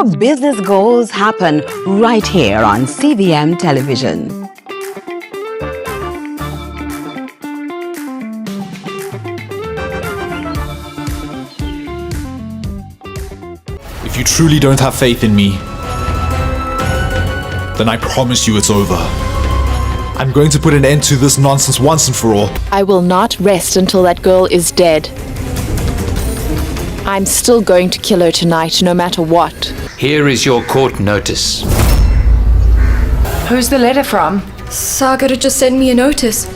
Business goals happen right here on CVM television. If you truly don't have faith in me, then I promise you it's over. I'm going to put an end to this nonsense once and for all. I will not rest until that girl is dead. I'm still going to kill her tonight, no matter what. Here is your court notice. Who's the letter from? Sagar just sent me a notice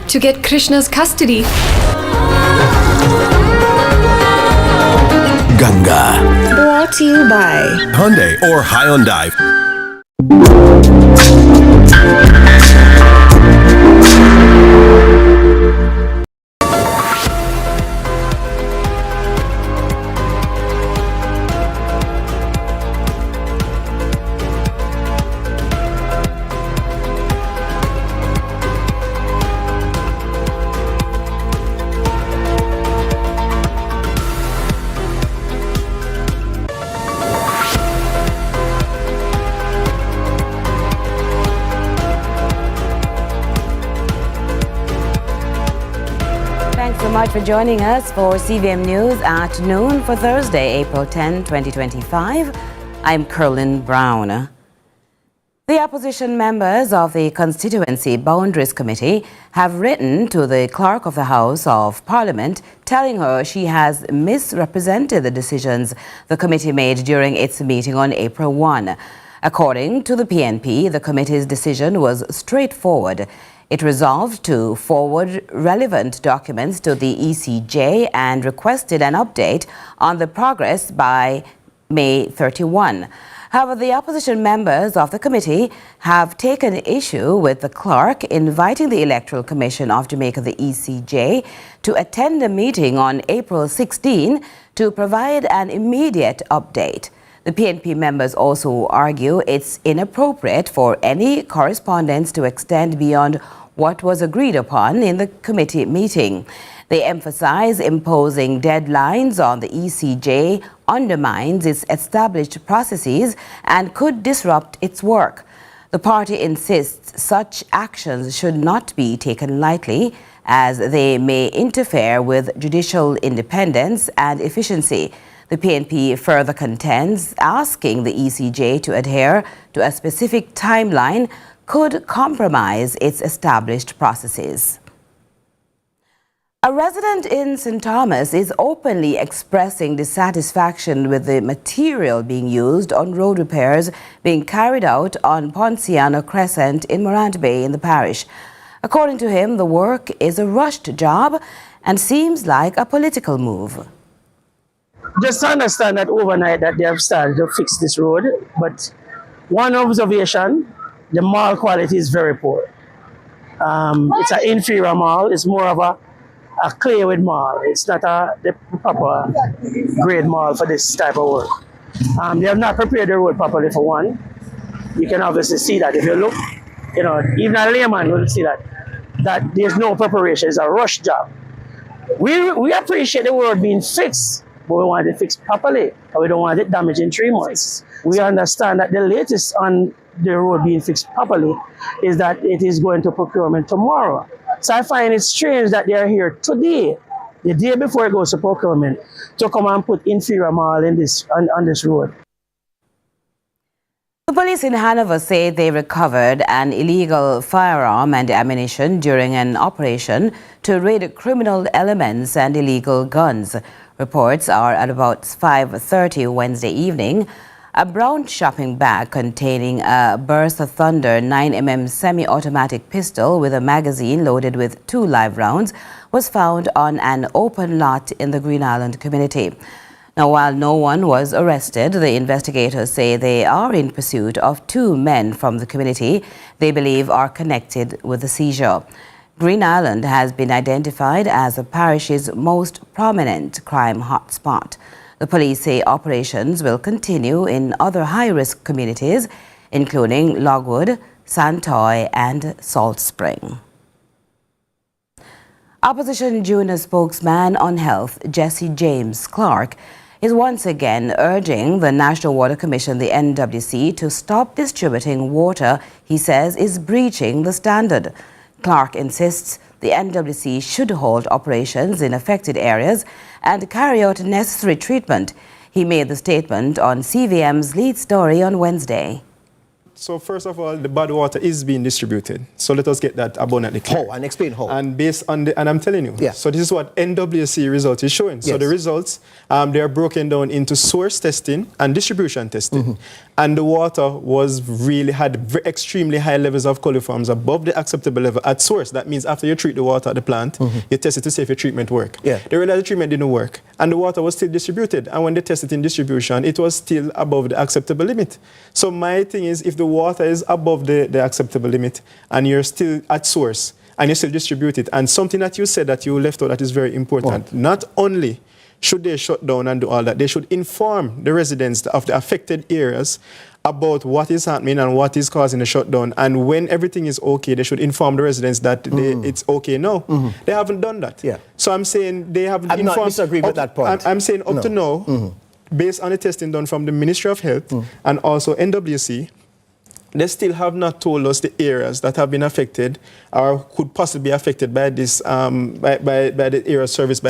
to get Krishna's custody. Ganga. Brought to you by Hyundai or Hyundai. Thanks so much for joining us for CVM News at noon for Thursday, April 10, 2025. I'm Curlin Brown. The opposition members of the Constituency Boundaries Committee have written to the Clerk of the House of Parliament telling her she has misrepresented the decisions the committee made during its meeting on April 1. According to the PNP, the committee's decision was straightforward. It resolved to forward relevant documents to the ECJ and requested an update on the progress by May 31. However, the opposition members of the committee have taken issue with the clerk inviting the Electoral Commission of Jamaica, the ECJ, to attend a meeting on April 16 to provide an immediate update. The PNP members also argue it's inappropriate for any correspondence to extend beyond what was agreed upon in the committee meeting. They emphasize imposing deadlines on the ECJ undermines its established processes and could disrupt its work. The party insists such actions should not be taken lightly, as they may interfere with judicial independence and efficiency. The PNP further contends asking the ECJ to adhere to a specific timeline could compromise its established processes. A resident in St. Thomas is openly expressing dissatisfaction with the material being used on road repairs being carried out on Ponciano Crescent in Morant Bay in the parish. According to him, the work is a rushed job and seems like a political move. Just to understand that overnight that they have started to fix this road, but one observation, the mall quality is very poor. It's an inferior mall. It's more of a clay with mall. It's not the proper grade mall for this type of work. They have not prepared the road properly for one. You can obviously see that if you look, even a layman will see that there's no preparation. It's a rush job. We appreciate the road being fixed, but we want it fixed properly, and we don't want it damaged in 3 months. We understand that the latest on the road being fixed properly is that it is going to procurement tomorrow. So I find it strange that they are here today, the day before it goes to procurement, to come and put inferior mall in on this road. The police in Hanover say they recovered an illegal firearm and ammunition during an operation to raid criminal elements and illegal guns. Reports are at about 5:30 Wednesday evening. A brown shopping bag containing a Burst of Thunder 9mm semi-automatic pistol with a magazine loaded with 2 live rounds was found on an open lot in the Green Island community. Now, while no one was arrested, the investigators say they are in pursuit of 2 men from the community they believe are connected with the seizure. Green Island has been identified as the parish's most prominent crime hotspot. The police say operations will continue in other high-risk communities, including Logwood, Santoy, and Salt Spring. Opposition junior spokesman on health, Jesse James Clark, is once again urging the National Water Commission, the NWC, to stop distributing water he says is breaching the standard. Clark insists the NWC should hold operations in affected areas and carry out necessary treatment. He made the statement on CVM's lead story on Wednesday. So first of all, the bad water is being distributed. So let us get that abundantly clear. How? And explain how. And based on and I'm telling you. Yeah. So this is what NWC result is showing. So Yes. the results, they are broken down into source testing and distribution testing. And the water had extremely high levels of coliforms above the acceptable level at source. That means after you treat the water at the plant, you test it to see if your treatment worked. Yeah. They realized the treatment didn't work. And the water was still distributed. And when they tested in distribution, it was still above the acceptable limit. So my thing is, if the water is above the acceptable limit and you're still at source and you still distribute it, and something that you said that you left out that is very important, not only should they shut down and do all that, they should inform the residents of the affected areas about what is happening and what is causing the shutdown. And when everything is okay, they should inform the residents that it's okay now. They haven't done that. Yeah. So I'm saying they haven't I'm informed. not disagreeing with that point. I'm saying up to now, based on the testing done from the Ministry of Health and also NWC, they still have not told us the areas that have been affected or could possibly be affected by this, by the area service.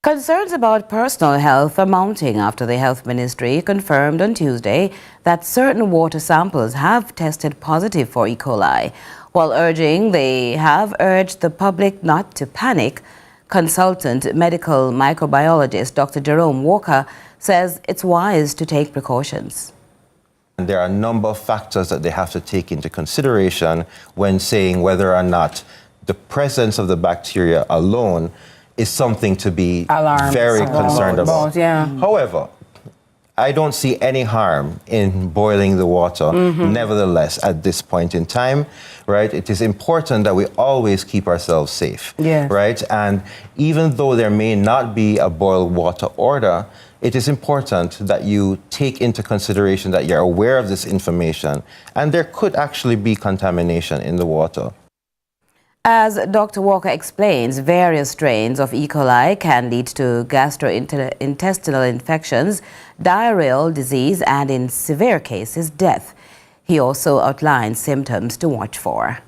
Concerns about personal health are mounting after the Health Ministry confirmed on Tuesday that certain water samples have tested positive for E. coli. While they have urged the public not to panic, consultant medical microbiologist Dr. Jerome Walker says it's wise to take precautions. There are a number of factors that they have to take into consideration when saying whether or not the presence of the bacteria alone is something to be very concerned about. However, I don't see any harm in boiling the water, nevertheless, at this point in time, right? It is important that we always keep ourselves safe, right? And even though there may not be a boiled water order, it is important that you take into consideration that you're aware of this information and there could actually be contamination in the water. As Dr. Walker explains, various strains of E. coli can lead to gastrointestinal infections, diarrheal disease, and in severe cases, death. He also outlines symptoms to watch for.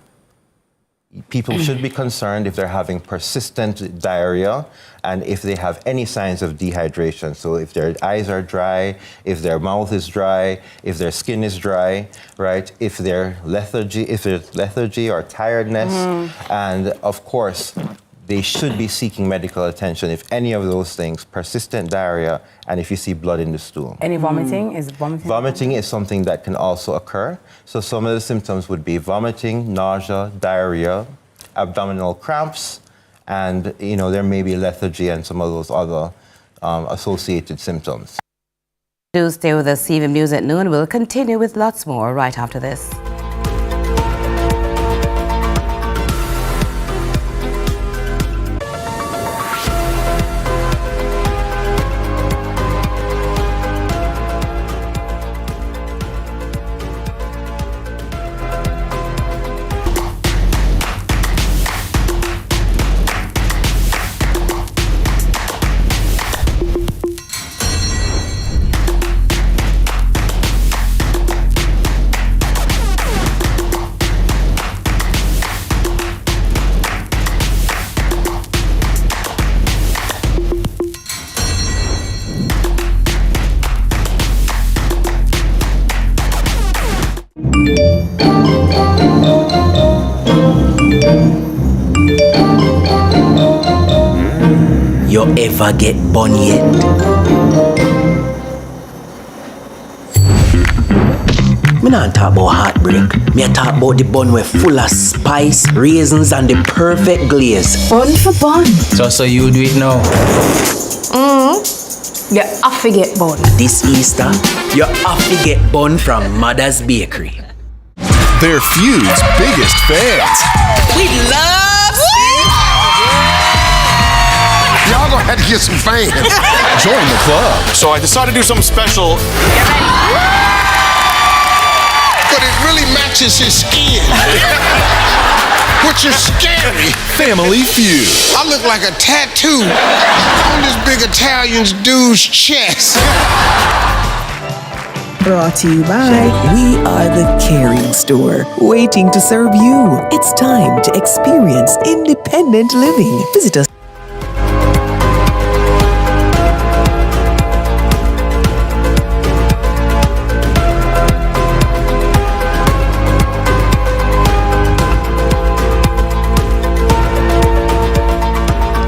People should be concerned if they're having persistent diarrhea and if they have any signs of dehydration. So if their eyes are dry, if their mouth is dry, if their skin is dry, right? If there's lethargy or tiredness, and of course, they should be seeking medical attention if any of those things, persistent diarrhea, and if you see blood in the stool. Any vomiting? Is vomiting? Vomiting is something that can also occur. So some of the symptoms would be vomiting, nausea, diarrhea, abdominal cramps, and there may be lethargy and some of those other associated symptoms. Do stay with us. CVM News at noon. We'll continue with lots more right after this. You ever get bun yet? Me not talk about heartbreak. Me a talk about the bun with full of spice, raisins, and the perfect glaze. Bun for bun. So you do it now. Yeah, I forget bun. This Easter, you have to get bun from Mother's Bakery. They're Feud's biggest fans. We love Y'all gonna have to get some fans. Join the club. So I decided to do something special. But it really matches his skin. which is scary. Family Feud. I look like a tattoo on this big Italian dude's chest. Brought to you by We Are the Caring Store, waiting to serve you. It's time to experience independent living. Visit us.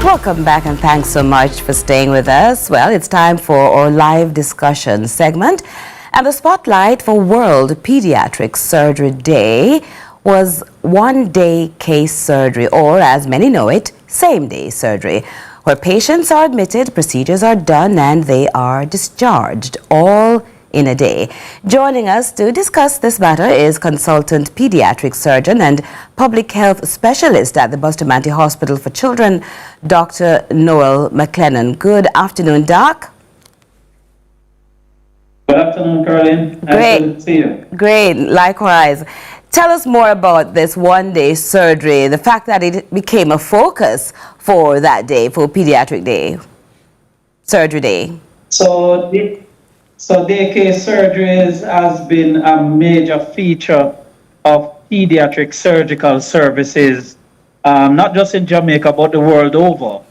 Welcome back and thanks so much for staying with us. Well, it's time for our live discussion segment. And the spotlight for World Pediatric Surgery Day was one-day case surgery, or as many know it, same-day surgery, where patients are admitted, procedures are done, and they are discharged, all in a day. Joining us to discuss this matter is consultant pediatric surgeon and public health specialist at the Bustamante Hospital for Children, Dr. Noel McLennan. Good afternoon, Doc. Good afternoon, Caroline. Great. Nice to see you. Great, likewise. Tell us more about this one-day surgery, the fact that it became a focus for that day, for Pediatric Day, Surgery Day. So daycare surgeries has been a major feature of pediatric surgical services, not just in Jamaica, but the world over,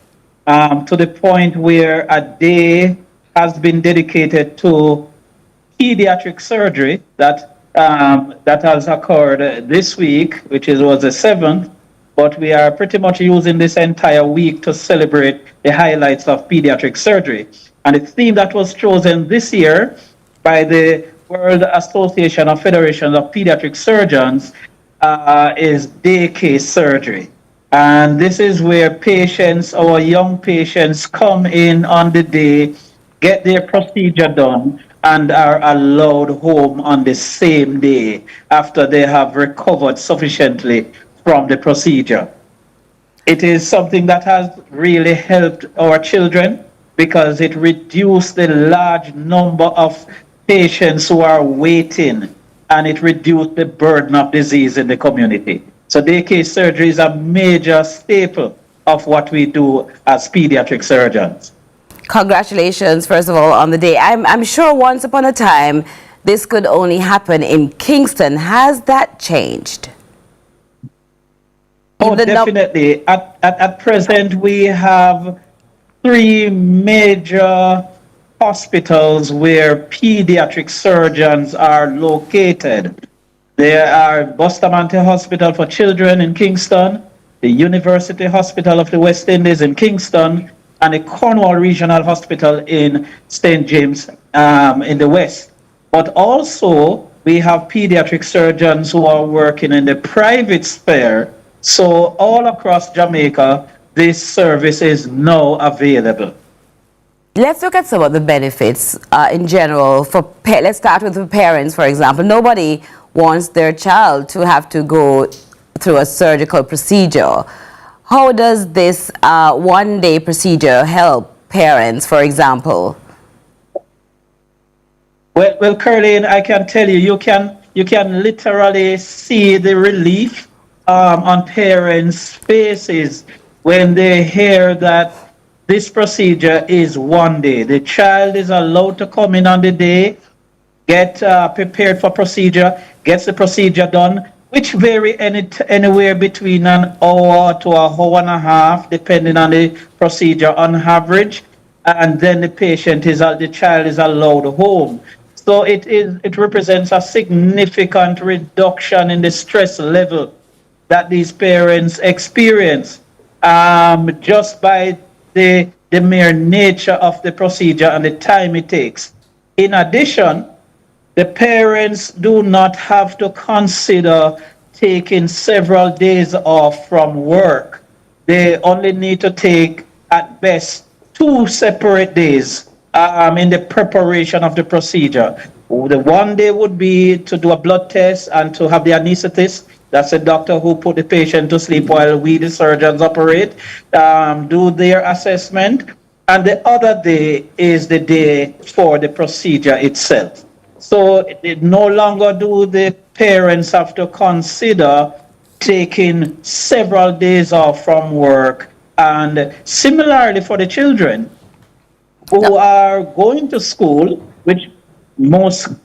to the point where a day has been dedicated to pediatric surgery that has occurred this week, which was the 7th, but we are pretty much using this entire week to celebrate the highlights of pediatric surgery. And the theme that was chosen this year by the World Association of Federations of Pediatric Surgeons is day case surgery. And this is where patients, our young patients, come in on the day, get their procedure done, and are allowed home on the same day after they have recovered sufficiently from the procedure. It is something that has really helped our children because it reduced the large number of patients who are waiting, and it reduced the burden of disease in the community. So daycare surgery is a major staple of what we do as pediatric surgeons. Congratulations, first of all, on the day. I'm sure once upon a time this could only happen in Kingston. Has that changed? Oh, definitely. At present, we have 3 major hospitals where pediatric surgeons are located. There are Bustamante Hospital for Children in Kingston, the University Hospital of the West Indies in Kingston, and the Cornwall Regional Hospital in St. James in the West. But also, we have pediatric surgeons who are working in the private sphere. So all across Jamaica, this service is now available. Let's look at some of the benefits in general. Let's start with the parents, for example. Nobody wants their child to have to go through a surgical procedure. How does this one-day procedure help parents, for example? Well, Caroline, I can tell you, you can literally see the relief on parents' faces when they hear that this procedure is one day. The child is allowed to come in on the day, get prepared for procedure, gets the procedure done, which vary anywhere between an hour to an hour and a half, depending on the procedure on average. And then the child is allowed home. So it represents a significant reduction in the stress level that these parents experience just by the mere nature of the procedure and the time it takes. In addition, the parents do not have to consider taking several days off from work. They only need to take, at best, 2 separate days in the preparation of the procedure. The one day would be to do a blood test and to have the anesthetist, that's a doctor who put the patient to sleep while we, the surgeons, operate, do their assessment. And the other day is the day for the procedure itself. So no longer do the parents have to consider taking several days off from work. And similarly for the children who are going to school, which mostly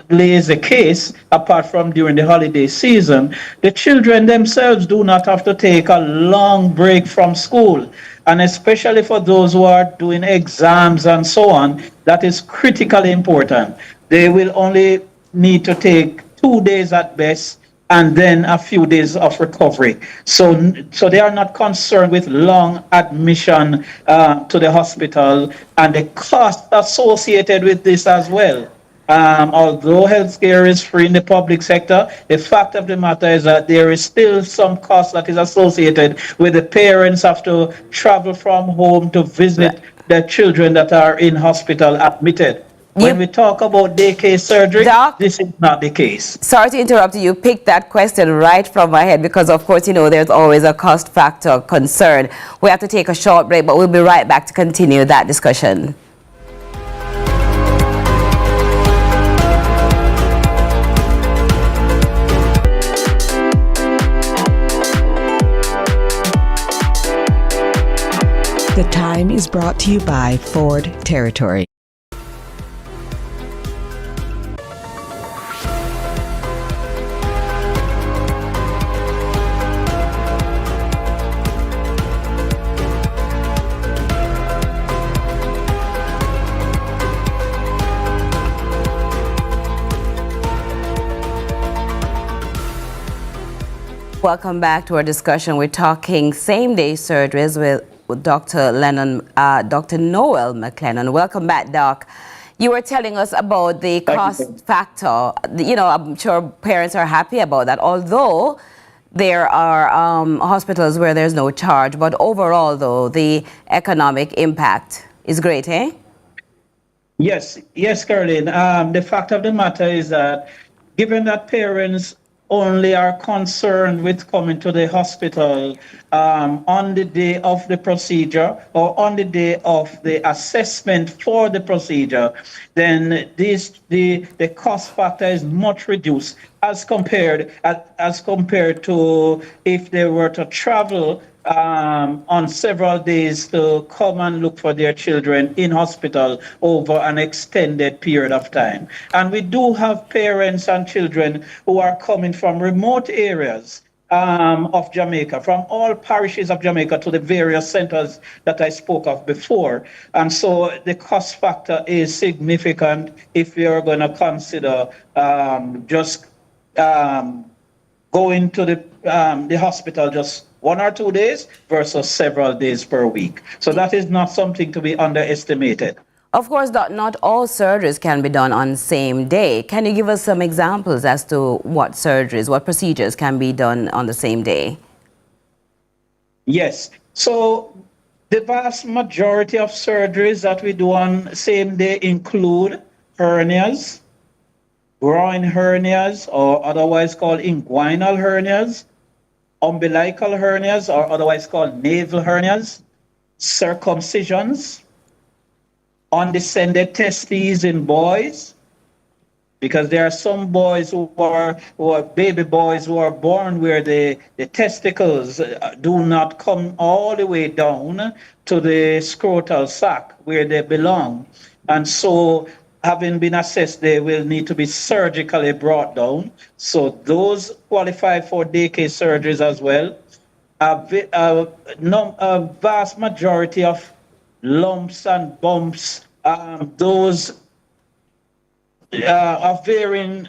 is the case, apart from during the holiday season, the children themselves do not have to take a long break from school. And especially for those who are doing exams and so on, that is critically important. They will only need to take 2 days at best and then a few days of recovery. So they are not concerned with long admission to the hospital and the cost associated with this as well. Although healthcare is free in the public sector, the fact of the matter is that there is still some cost that is associated with the parents have to travel from home to visit the children that are in hospital admitted. When we talk about daycare surgery, Doc, this is not the case. Sorry to interrupt you. You picked that question right from my head because, of course, you know, there's always a cost factor concern. We have to take a short break, but we'll be right back to continue that discussion. The time is brought to you by Ford Territory. Welcome back to our discussion. We're talking same-day surgeries with Dr. Noel McLennan. Welcome back, Doc. You were telling us about the cost factor. You know, I'm sure parents are happy about that, although there are hospitals where there's no charge. But overall, though, the economic impact is great, eh? Yes, Caroline. The fact of the matter is that given that parents only are concerned with coming to the hospital on the day of the procedure or on the day of the assessment for the procedure, then the cost factor is much reduced as compared to if they were to travel on several days to come and look for their children in hospital over an extended period of time. And we do have parents and children who are coming from remote areas of Jamaica, from all parishes of Jamaica to the various centers that I spoke of before. And so the cost factor is significant if you're going to consider just going to the hospital just 1 or 2 days versus several days per week. So that is not something to be underestimated. Of course, not all surgeries can be done on the same day. Can you give us some examples as to what surgeries, what procedures can be done on the same day? Yes. So the vast majority of surgeries that we do on same day include hernias, groin hernias, or otherwise called inguinal hernias, umbilical hernias, or otherwise called navel hernias, circumcisions, undescended testes in boys, because there are some boys who are baby boys who are born where the testicles do not come all the way down to the scrotal sac where they belong. And so having been assessed, they will need to be surgically brought down. So those qualify for daycare surgeries as well. A vast majority of lumps and bumps, those are varying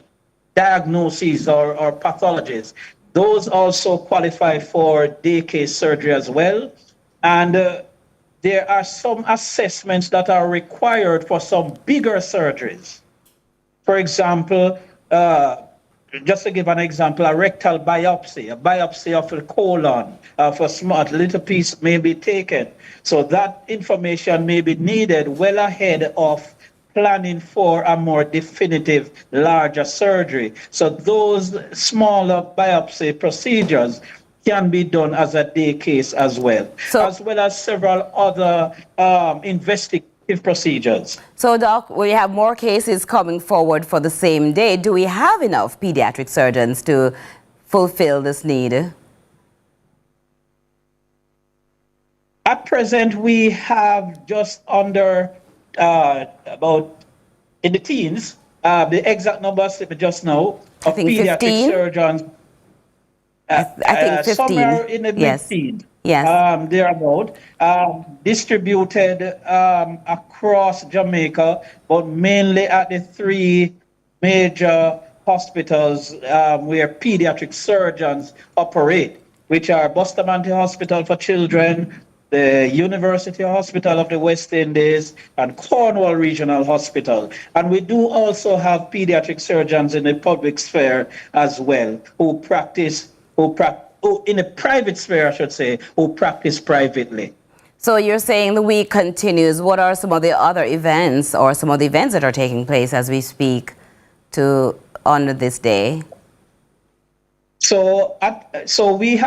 diagnoses or pathologies. Those also qualify for daycare surgery as well. And there are some assessments that are required for some bigger surgeries. For example, just to give an example, a rectal biopsy, a biopsy of the colon, for a little piece may be taken. So that information may be needed well ahead of planning for a more definitive, larger surgery. So those smaller biopsy procedures can be done as a day case as well, as well as several other investigative procedures. So, Doc, we have more cases coming forward for the same day. Do we have enough pediatric surgeons to fulfill this need? At present, we have just under about in the teens. The exact numbers just now of pediatric 15? surgeons. I think 15. Somewhere in the mid-teens. Yes. Thereabout. Distributed across Jamaica, but mainly at the 3 major hospitals where pediatric surgeons operate, which are Bustamante Hospital for Children, the University Hospital of the West Indies, and Cornwall Regional Hospital. And we do also have pediatric surgeons in the public sphere as well, who practice, in the private sphere, I should say, who practice privately. So you're saying the week continues. What are some of the other events or some of the events that are taking place as we speak to honor this day? So we have